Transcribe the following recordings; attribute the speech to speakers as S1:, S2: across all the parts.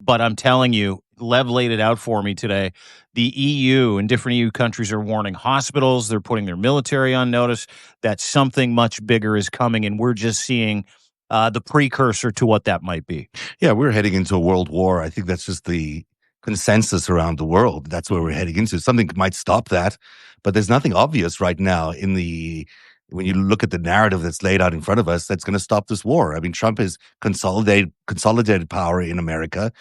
S1: but I'm telling you, Lev laid it out for me today. The EU and different EU countries are warning hospitals. They're putting their military on notice that something much bigger is coming, and we're just seeing the precursor to what that might be.
S2: Yeah, we're heading into a world war. I think that's just the consensus around the world. That's where we're heading into. Something might stop that, but there's nothing obvious right now when you look at the narrative that's laid out in front of us that's going to stop this war. I mean, Trump has consolidated power in America.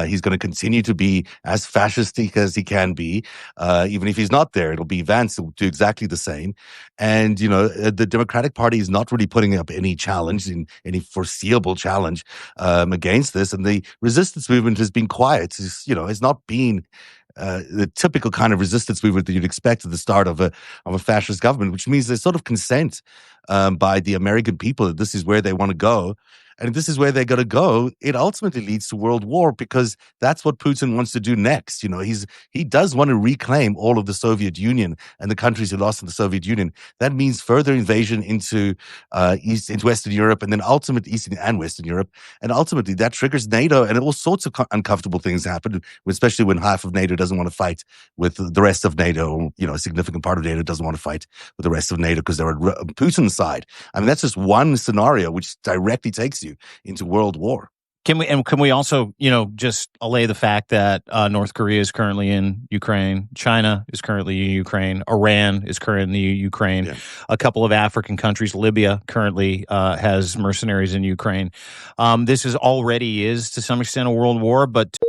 S2: He's going to continue to be as fascistic as he can be. Even if he's not there, it'll be Vance who will do exactly the same. And, the Democratic Party is not really putting up any challenge, any foreseeable challenge against this. And the resistance movement has been quiet. It's not been the typical kind of resistance movement that you'd expect at the start of a fascist government, which means there's sort of consent by the American people that this is where they want to go. And if this is where they're going to go, it ultimately leads to world war, because that's what Putin wants to do next. He does want to reclaim all of the Soviet Union and the countries he lost in the Soviet Union. That means further invasion into Western Europe, and then ultimately Eastern and Western Europe. And ultimately that triggers NATO, and all sorts of uncomfortable things happen, especially when half of NATO doesn't want to fight with the rest of NATO. A significant part of NATO doesn't want to fight with the rest of NATO because they're on Putin's side. I mean, that's just one scenario which directly takes you into world war.
S1: Can we also, just allay the fact that North Korea is currently in Ukraine, China is currently in Ukraine, Iran is currently in Ukraine, yeah. A couple of African countries, Libya currently has mercenaries in Ukraine. This already is to some extent a world war, but